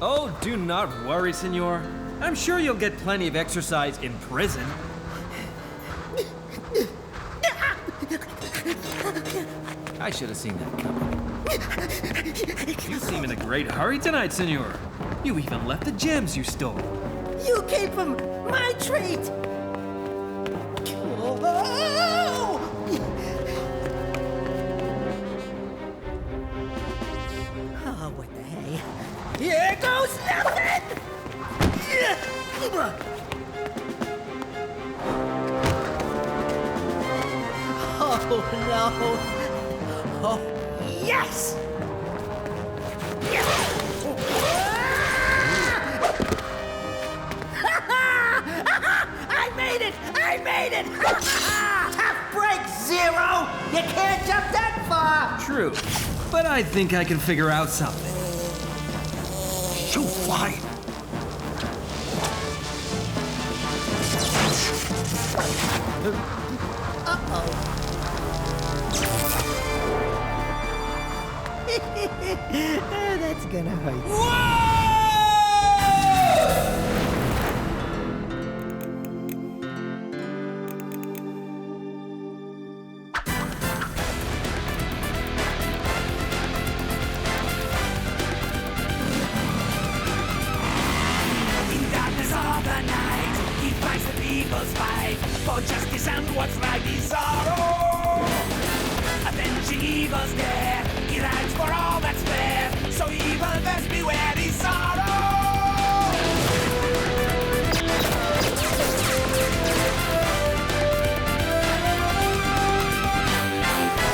Oh, do not worry, senor. I'm sure you'll get plenty of exercise in prison. I should have seen that coming. You seem in a great hurry tonight, senor. You even left the gems you stole. You came from my treat! Oh! Oh, what the hey? Here goes nothing! Oh, no. Oh, yes! I made it! Tough break, Zero! You can't jump that far! True, but I think I can figure out something. Shoot, fly! Uh-oh. That's gonna hurt. Whoa! For justice and what's right is Zorro. Avenging evil's there. He rides for all that's fair. So evil best beware is Zorro.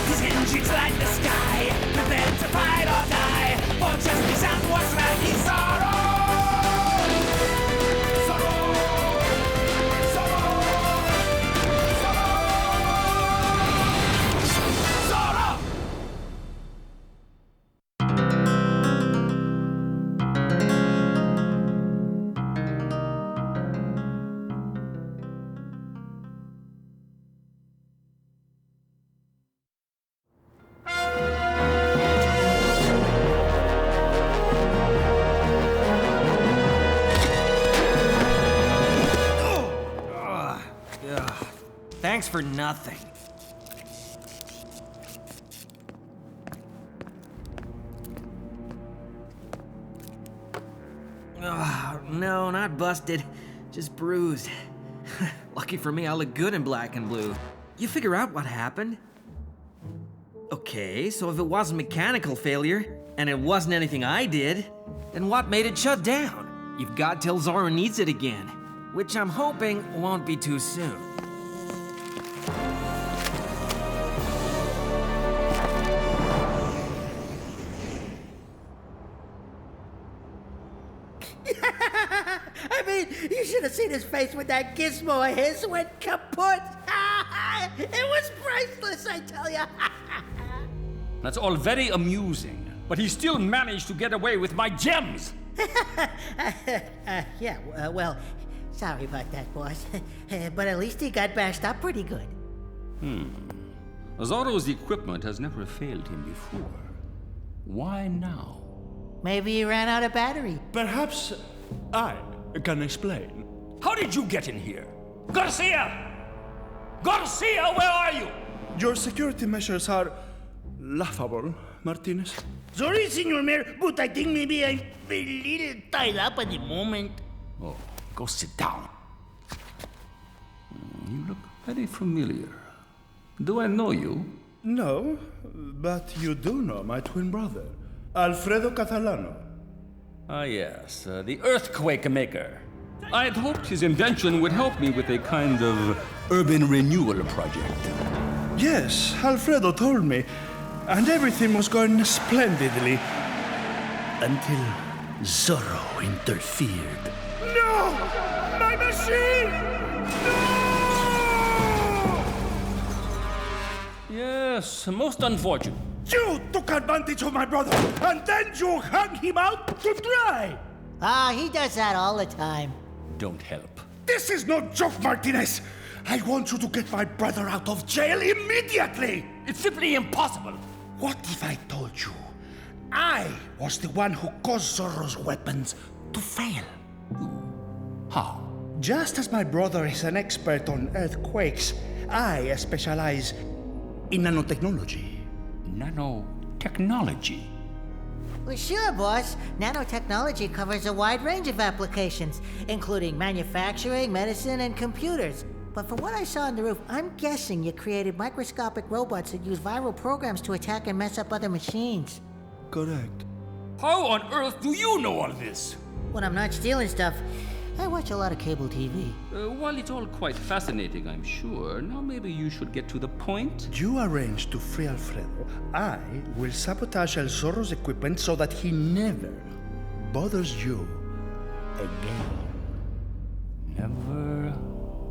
His engines light the sky, prepared to fight or die. For justice and what's right is Zorro. Thanks for nothing. No, not busted. Just bruised. Lucky for me, I look good in black and blue. You figure out what happened? Okay, so if it wasn't mechanical failure, and it wasn't anything I did, then what made it shut down? You've got till Zorro needs it again, which I'm hoping won't be too soon. I mean, you should have seen his face when that gizmo of his went kaput. It was priceless, I tell ya. That's all very amusing, but he still managed to get away with my gems! Well, sorry about that, boss. But at least he got bashed up pretty good. Zorro's equipment has never failed him before. Why now? Maybe he ran out of battery. Perhaps I can explain. How did you get in here? Garcia! Garcia, where are you? Your security measures are laughable, Martinez. Sorry, Senor Mayor, but I think maybe I'm a little tied up at the moment. Oh, go sit down. You look very familiar. Do I know you? No, but you do know my twin brother, Alfredo Catalano. Ah, yes, the earthquake maker. I had hoped his invention would help me with a kind of urban renewal project. Yes, Alfredo told me, and everything was going splendidly. Until Zorro interfered. No! My machine! No! Yes, most unfortunate. You took advantage of my brother, and then you hung him out to dry! He does that all the time. Don't help. This is no joke, Martinez! I want you to get my brother out of jail immediately! It's simply impossible. What if I told you I was the one who caused Zorro's weapons to fail. How? Just as my brother is an expert on earthquakes, I specialize in nanotechnology. Nanotechnology? Well, sure, boss. Nanotechnology covers a wide range of applications, including manufacturing, medicine, and computers. But from what I saw on the roof, I'm guessing you created microscopic robots that use viral programs to attack and mess up other machines. Correct. How on earth do you know all this? When I'm not stealing stuff, I watch a lot of cable TV. While it's all quite fascinating, I'm sure, now maybe you should get to the point. You arrange to free Alfredo. I will sabotage El Zorro's equipment so that he never bothers you again. Never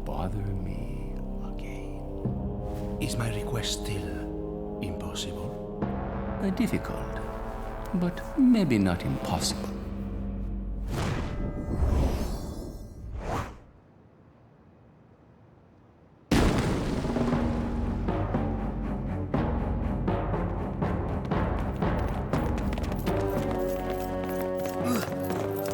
bother me again. Is my request still impossible? Difficult, but maybe not impossible.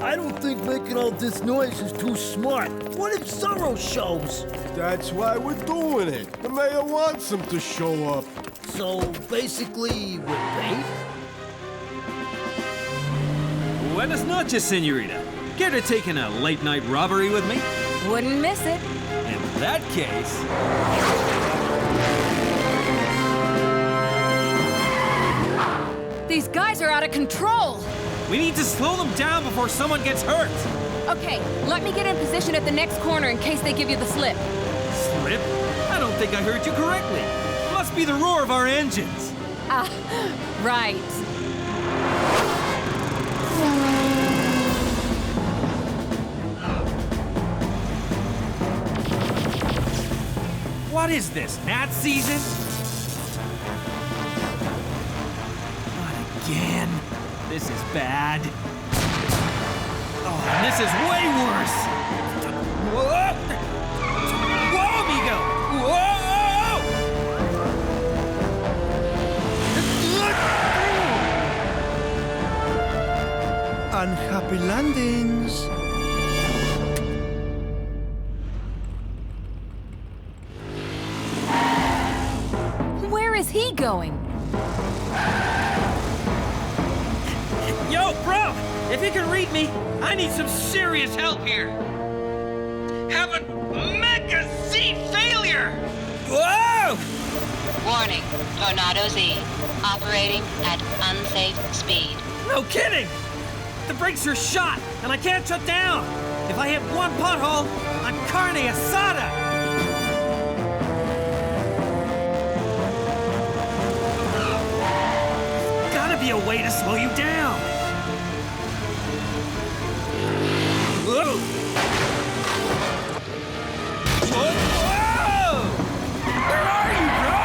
I don't think making all this noise is too smart. What if Zorro shows? That's why we're doing it. The mayor wants him to show up. So basically, we're bait? Buenas noches, señorita. Care to take in a late-night robbery with me? Wouldn't miss it. In that case... These guys are out of control. We need to slow them down before someone gets hurt. Okay, let me get in position at the next corner in case they give you the slip. Slip? I don't think I heard you correctly. It must be the roar of our engines. Ah, right. What is this, Nat season? Not again. This is bad. Oh, and this is way worse. Whoa! Whoa, amigo! Whoa! Unhappy landings. Where is he going? Yo, bro! If you can read me, I need some serious help here. Have a mega Z failure! Whoa! Warning, Tornado Z, operating at unsafe speed. No kidding! The brakes are shot, and I can't shut down. If I hit one pothole, I'm carne asada. Gotta be a way to slow you down. Whoa! Whoa! Where are you, bro?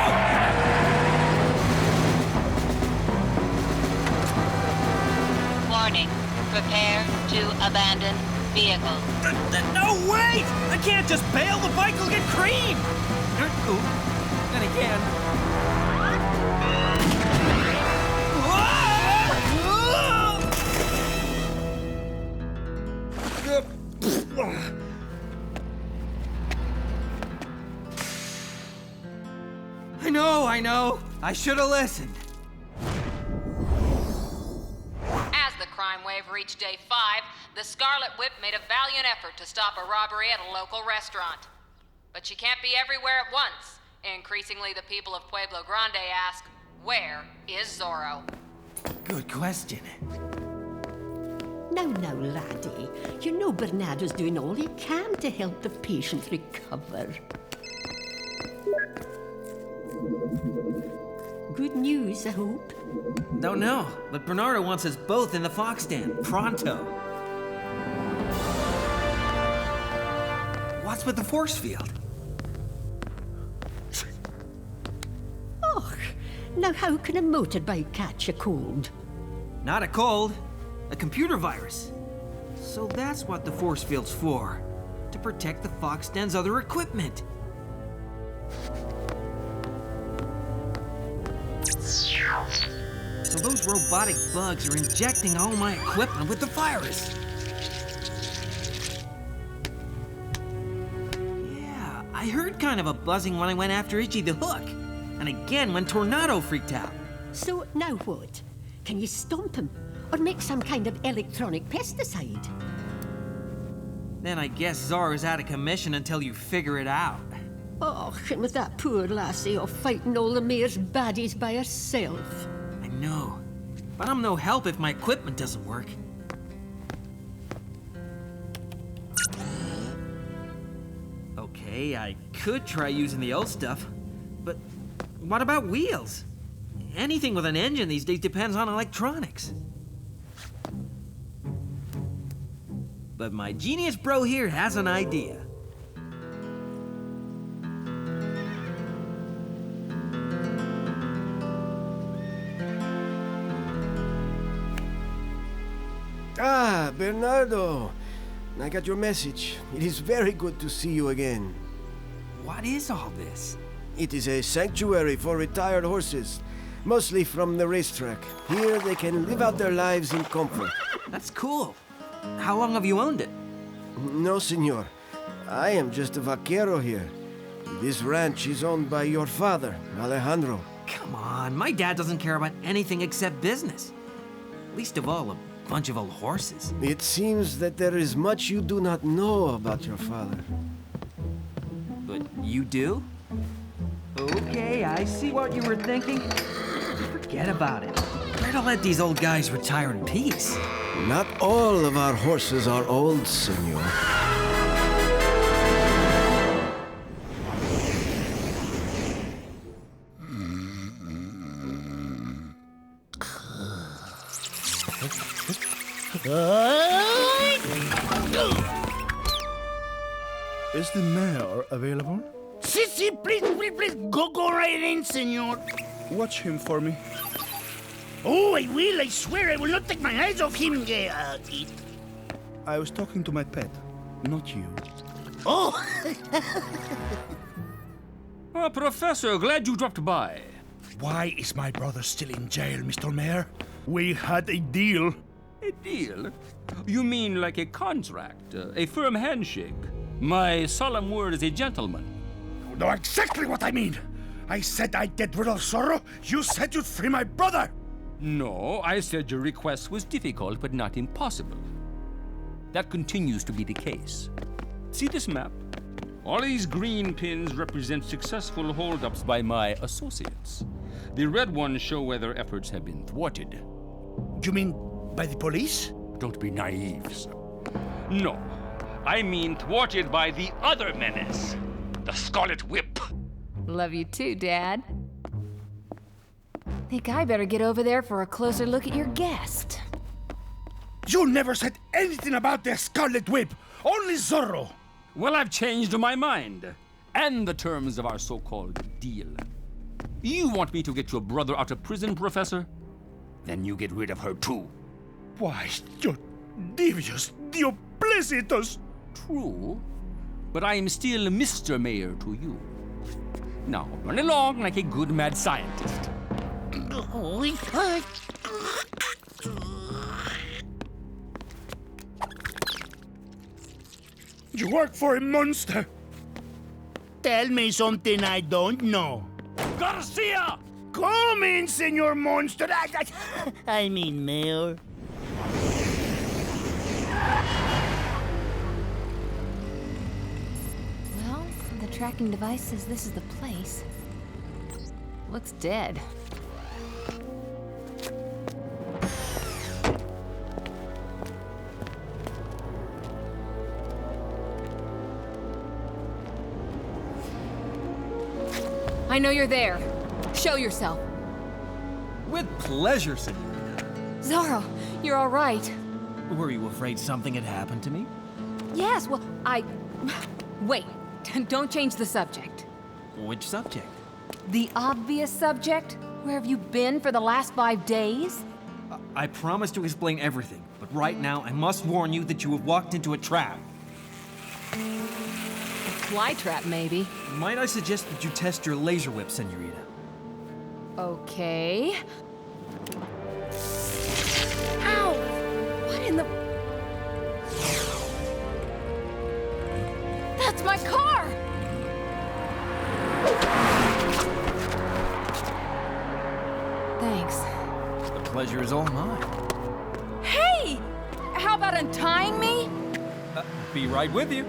Warning, prepare to abandon vehicle. No, wait! I can't just bail. The bike will get creamed. And again. I know. I should have listened. As the crime wave reached day 5, the Scarlet Whip made a valiant effort to stop a robbery at a local restaurant. But she can't be everywhere at once. Increasingly, the people of Pueblo Grande ask, where is Zorro? Good question. Now, laddie. You know Bernardo's doing all he can to help the patient recover. Good news, I hope. Don't know, but Bernardo wants us both in the Fox stand, pronto. What's with the force field? Oh, now how can a motorbike catch a cold? Not a cold, a computer virus. So that's what the force field's for, to protect the Fox den's other equipment. So those robotic bugs are injecting all my equipment with the virus. Yeah, I heard kind of a buzzing when I went after Itchy the Hook. And again when Tornado freaked out. So now what? Can you stomp him? Or make some kind of electronic pesticide? Then I guess Zorro's out of commission until you figure it out. Oh, and with that poor lassie off fighting all the mayor's baddies by herself. I know, but I'm no help if my equipment doesn't work. Okay, I could try using the old stuff, but what about wheels? Anything with an engine these days depends on electronics. But my genius bro here has an idea. Ah, Bernardo. I got your message. It is very good to see you again. What is all this? It is a sanctuary for retired horses, mostly from the racetrack. Here they can live out their lives in comfort. That's cool. How long have you owned it? No, senor. I am just a vaquero here. This ranch is owned by your father, Alejandro. Come on, my dad doesn't care about anything except business. Least of all, a bunch of old horses. It seems that there is much you do not know about your father. But you do? Okay, I see what you were thinking. Forget about it. Try to let these old guys retire in peace. Not all of our horses are old, senor. Is the mayor available? Si, please, go right in, senor. Watch him for me. Oh, I will, I swear, I will not take my eyes off him. I was talking to my pet, not you. Oh! Professor, glad you dropped by. Why is my brother still in jail, Mr. Mayor? We had a deal. A deal? You mean like a contract, a firm handshake? My solemn word as a gentleman. You know exactly what I mean. I said I'd get rid of Zorro. You said you'd free my brother. No, I said your request was difficult but not impossible. That continues to be the case. See this map? All these green pins represent successful holdups by my associates. The red ones show where their efforts have been thwarted. You mean by the police? Don't be naive, sir. No, I mean thwarted by the other menace, the Scarlet Whip. Love you too, Dad. Think I better get over there for a closer look at your guest. You never said anything about the Scarlet Whip. Only Zorro. Well, I've changed my mind. And the terms of our so-called deal. You want me to get your brother out of prison, Professor? Then you get rid of her too. Why, you devious Dioplesitos. True, but I am still Mr. Mayor to you. Now, run along like a good mad scientist. You work for a monster. Tell me something I don't know. Garcia! Come in, Senor Monster. I mean, Mayor. Well, the tracking device says this is the place. Looks dead. I know you're there. Show yourself. With pleasure, Senorita. Zorro, you're all right. Were you afraid something had happened to me? Yes, well, Wait, don't change the subject. Which subject? The obvious subject? Where have you been for the last 5 days? I promise to explain everything, but right now I must warn you that you have walked into a trap. Fly trap, maybe. Might I suggest that you test your laser whip, Senorita? Okay. Ow! What in the... That's my car! Thanks. The pleasure is all mine. Hey! How about untying me? Be right with you.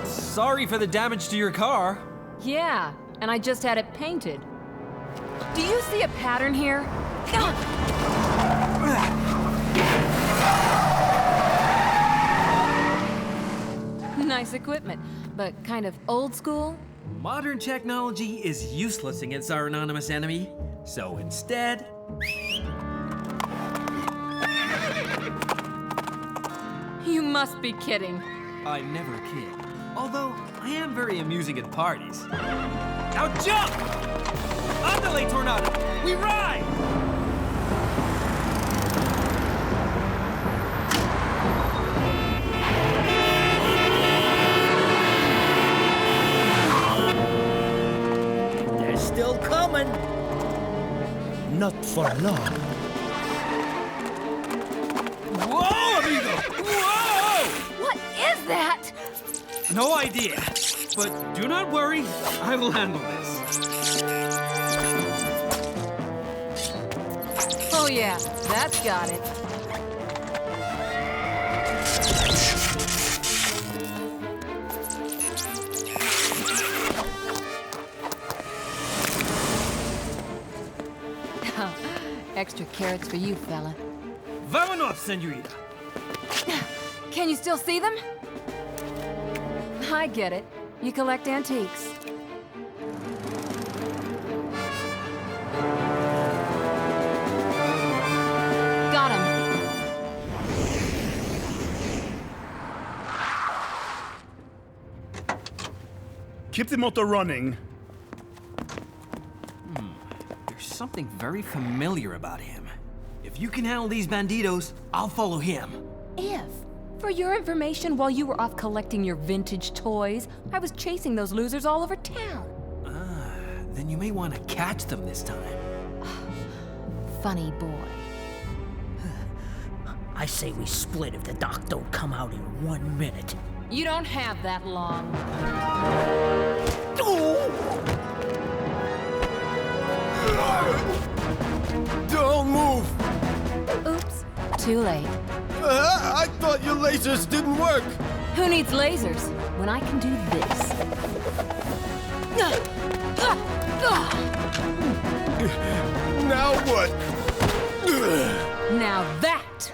Sorry for the damage to your car. Yeah, and I just had it painted. Do you see a pattern here? Nice equipment, but kind of old school. Modern technology is useless against our anonymous enemy, so instead... You must be kidding. I never kid. Although, I am very amusing at parties. Now jump! Andale, Tornado! We ride! They're still coming. Not for long. Whoa, amigo! Whoa! What is that? No idea. But do not worry, I will handle this. Oh yeah, that's got it. Extra carrots for you, fella. Vámonos, señorita. Can you still see them? I get it. You collect antiques. Got him. Keep the motor running. There's something very familiar about him. If you can handle these banditos, I'll follow him. If, for your information, while you were off collecting your vintage toys, I was chasing those losers all over town. Then you may want to catch them this time. Funny boy. I say we split if the doc don't come out in 1 minute. You don't have that long. Don't move! Oops, too late. I thought your lasers didn't work! Who needs lasers when I can do this? Now what? Now that!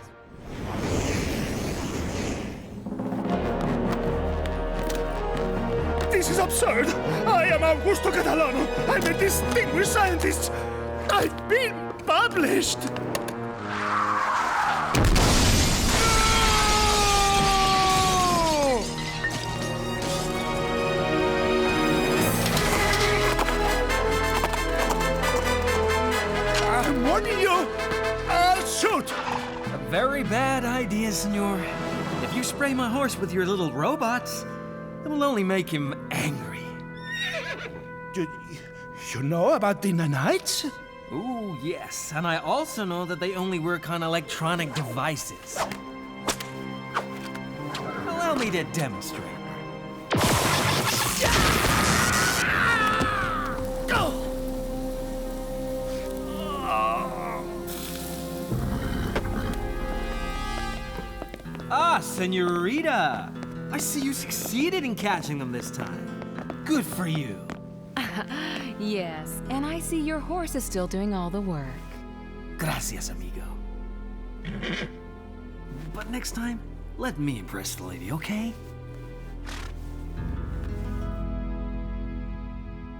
This is absurd! I am Augusto Catalano. I'm a distinguished scientist. I've been published. I'm warning you. I'll shoot. A very bad idea, senor. If you spray my horse with your little robots, it will only make him angry. You know about the nanites? Ooh, yes. And I also know that they only work on electronic devices. Allow me to demonstrate. Ah, senorita! I see you succeeded in catching them this time. Good for you. Yes, and I see your horse is still doing all the work. Gracias, amigo. But next time, let me impress the lady, okay?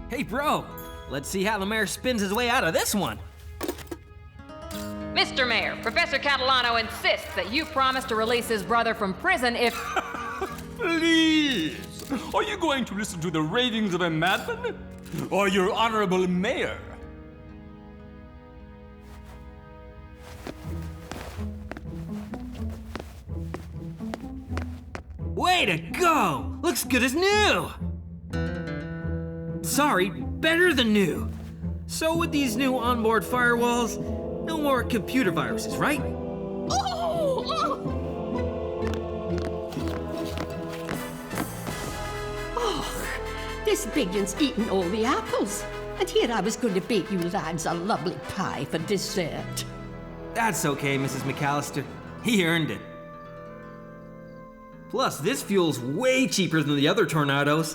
Hey, bro! Let's see how the mayor spins his way out of this one. Mr. Mayor, Professor Catalano insists that you promise to release his brother from prison if... Please! Are you going to listen to the ravings of a madman? Or your honorable mayor? Way to go! Looks good as new! Sorry, better than new. So with these new onboard firewalls, no more computer viruses, right? This biggins eaten all the apples. And here I was going to bake you lads a lovely pie for dessert. That's okay, Mrs. McAllister. He earned it. Plus, this fuel's way cheaper than the other tornadoes.